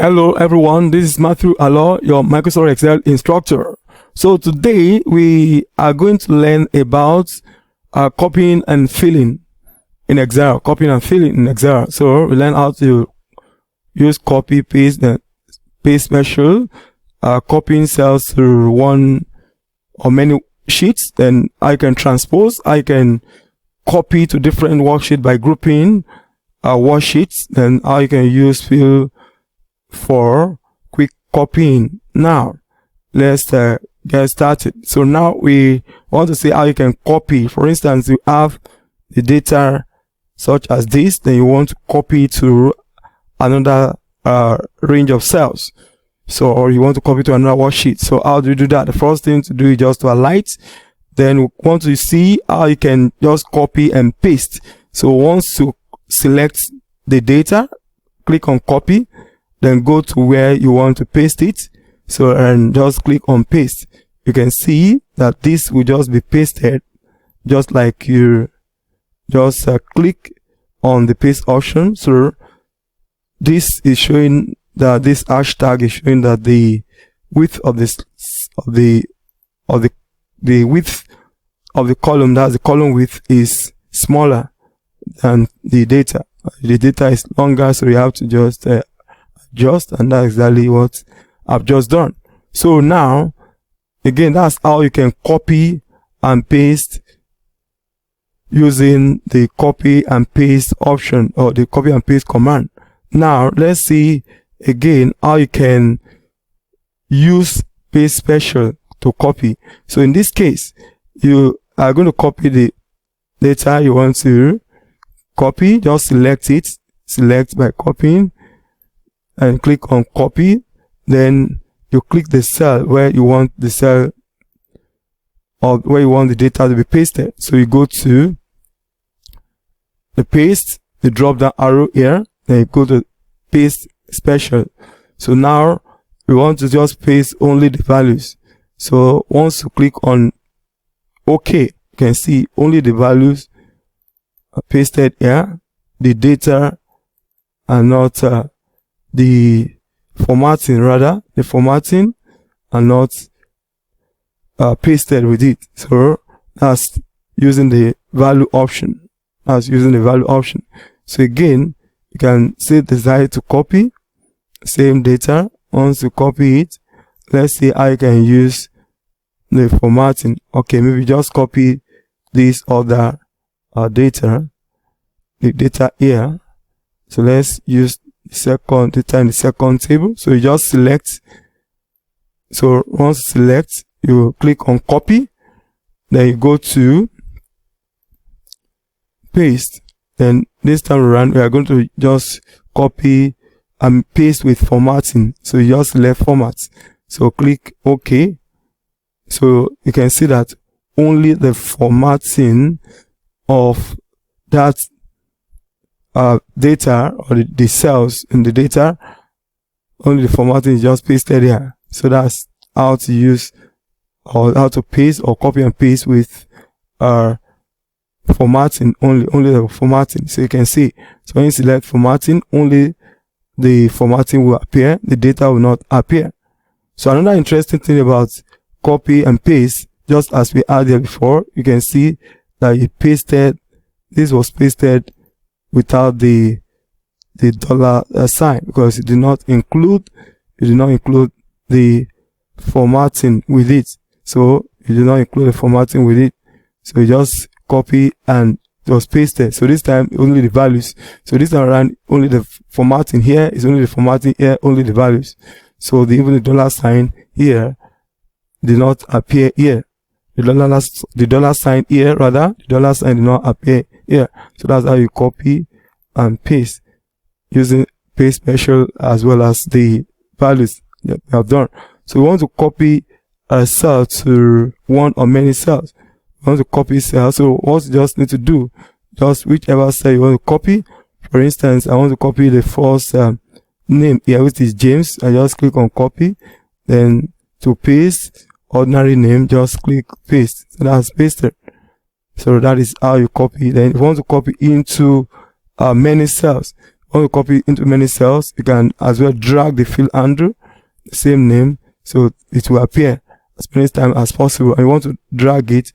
Hello everyone, this is Matthew Alo, your Microsoft Excel instructor. So today we are going to learn about copying and filling in Excel. So we learn how to use copy, paste, and paste special, copying cells to one or many sheets. Then I can transpose, I can copy to different worksheets by grouping worksheets. Then I can use fill for quick copying. Now let's get started. So now we want to see how you can copy. For instance, you have the data such as this, then you want to copy to another range of cells, or you want to copy to another worksheet. So how do you do that? The first thing to do is just to highlight. Then we want to see how you can just copy and paste. So once you select the data, click on copy, then go to where you want to paste it. So and just click on paste. You can see that this will just be pasted, just like you just click on the paste option. So this is showing that this hashtag is showing that the width of this the width of the column, that's the column width, is smaller than the data. The data is longer, so you have to just adjust, and that's exactly what I've just done. So now again, that's how you can copy and paste using the copy and paste option, or the copy and paste command. Now let's see again how you can use paste special to copy. So in this case, you are going to copy the data you want to copy. Just select it, select by copying, and click on copy. Then you click the cell where you want the cell, or where you want the data to be pasted. So you go to the paste, the drop down arrow here, then you go to paste special. So now we want to just paste only the values. So once you click on OK, you can see only the values are pasted here. The data are not the formatting, rather the formatting are not pasted with it. So that's using the value option. So again, you can say decide to copy same data. Once you copy it, let's see how you can use the formatting. Okay, maybe just copy this other data, the data here. So let's use the second data in the second table. So you just select. So once you select, you click on copy, then you go to paste. Then this time around, we are going to just copy and paste with formatting. So you just select format. So click OK. So you can see that only the formatting of that data, or the cells in the data, only the formatting is just pasted here. So that's how to use, or how to paste or copy and paste with formatting, only the formatting. So you can see, so when you select formatting, only the formatting will appear, the data will not appear. So another interesting thing about copy and paste, just as we had there before, you can see that this was pasted without the dollar sign, because it did not include the formatting with it. So you did not include the formatting with it. So you just copy and it was pasted. So this time only the values. So this time around, only the formatting here is only the formatting here, only the values. So even the dollar sign here did not appear here. The dollar sign here, rather, the dollar sign did not appear here. So that's how you copy and paste using paste special, as well as the values that we have done. So we want to copy a cell to one or many cells. We want to copy cells. So what you just need to do, just whichever cell you want to copy. For instance, I want to copy the first name here, which is James. I just click on copy. Then to paste ordinary name, just click paste. So that's pasted. So that is how you copy. Then if you want to copy into many cells, Want to copy into many cells, you can as well drag the field handle, the same name, so it will appear as many times as possible. And you want to drag it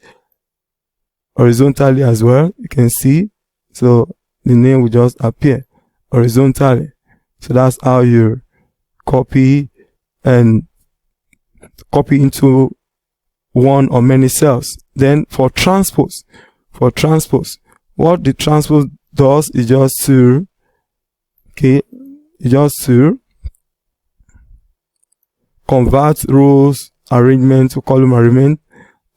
horizontally as well, you can see, so the name will just appear horizontally. So that's how you copy and copy into one or many cells. Then for transpose, what the transpose does is just to convert rows arrangement to column arrangement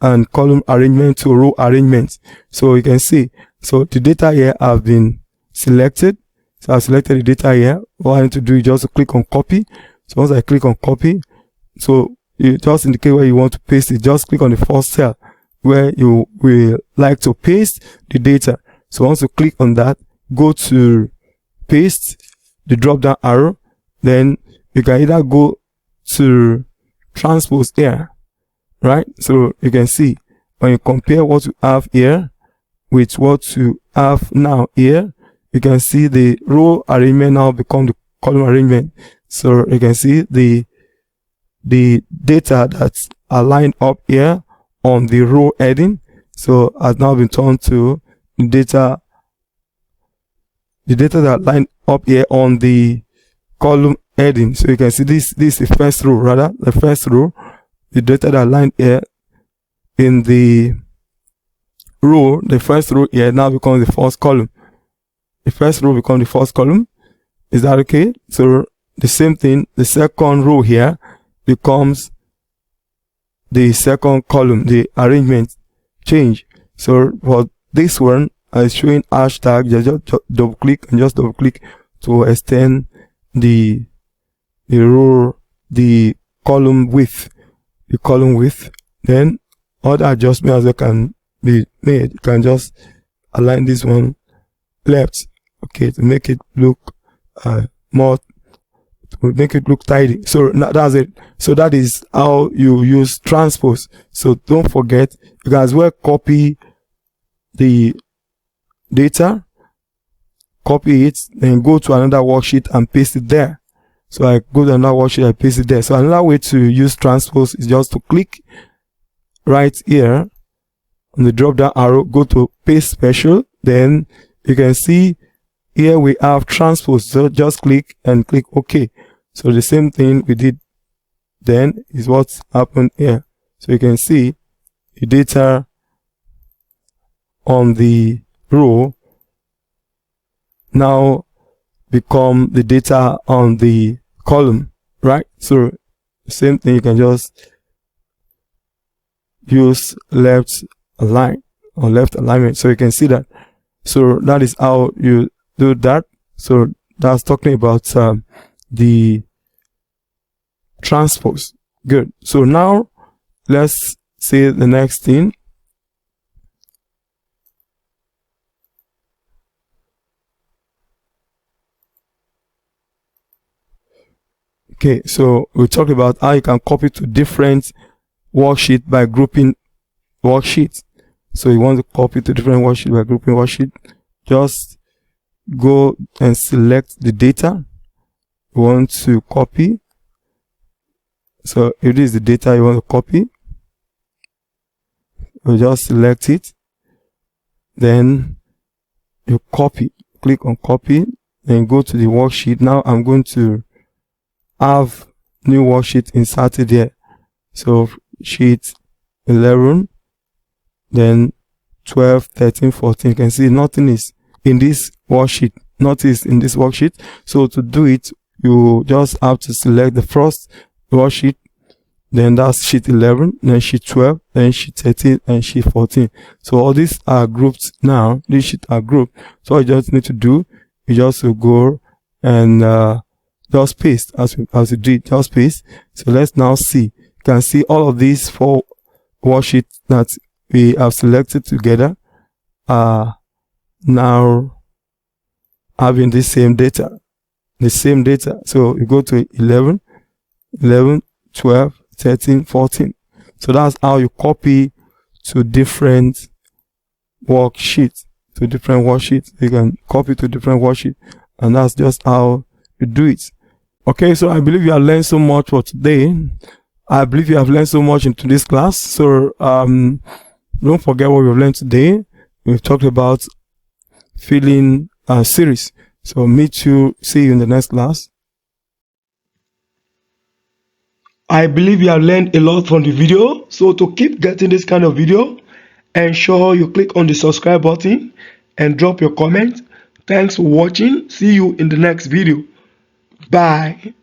and column arrangement to row arrangement. So you can see, so the data here have been selected. So I've selected the data here. What I need to do is just to click on copy. So once I click on copy, so you just indicate where you want to paste it. Just click on the first cell where you will like to paste the data. So once you click on that, go to paste, the drop down arrow, then you can either go to transpose here, right? So you can see when you compare what you have here with what you have now here, you can see the row arrangement now become the column arrangement. So you can see the data that's aligned up here on the row heading, so has now been turned to the data that line up here on the column heading. So you can see this is the first row, the data that line here in the row, the first row here now becomes the first column. The first row becomes the first column. Is that okay? So the same thing, the second row here becomes the second column, the arrangement change. So for this one, I'm showing hashtag, just double click and just double click to extend the row, the column width, Then other adjustments that can be made. You can just align this one left, okay, to make it look more, to make it look tidy. So that's it. So that is how you use transpose. So don't forget, you can as well copy the data, copy it, then go to another worksheet and paste it there. So I go to another worksheet, I paste it there. So another way to use transpose is just to click right here on the drop down arrow, go to paste special, then you can see here we have transpose. So just click and click OK. So the same thing we did then is what's happened here. So you can see the data on the row now become the data on the column, right? So the same thing, you can just use left align or left alignment. So you can see that. So that is how you do that. So that's talking about the transpose. Good. So now let's see the next thing. Okay, so we talked about how you can copy to different worksheet by grouping worksheets. So you want to copy to different worksheet by grouping worksheet. Just go and select the data you want to copy. So if this is the data you want to copy, you just select it, then you copy, click on copy, then go to the worksheet. Now I'm going to have new worksheet inserted here. So sheet 11, then 12, 13, 14. You can see nothing is in this worksheet. So to do it, you just have to select the first worksheet, then that's sheet 11, then sheet 12, then sheet 13, and sheet 14. So all these are grouped now. These sheets are grouped. So all you just need to do, you just will go and just paste as you did, just paste. So let's now see. You can see all of these 4 worksheets that we have selected together are now having the same data. So you go to 11, 12, 13, 14. So that's how you copy to different worksheets. You can copy to different worksheets and that's just how you do it. Okay, so I believe you have learned so much for today. I believe you have learned so much in today's class. So don't forget what we've learned today. We've talked about filling series. So see you in the next class. I believe you have learned a lot from the video. So to keep getting this kind of video, ensure you click on the subscribe button and drop your comment. Thanks for watching. See you in the next video. Bye.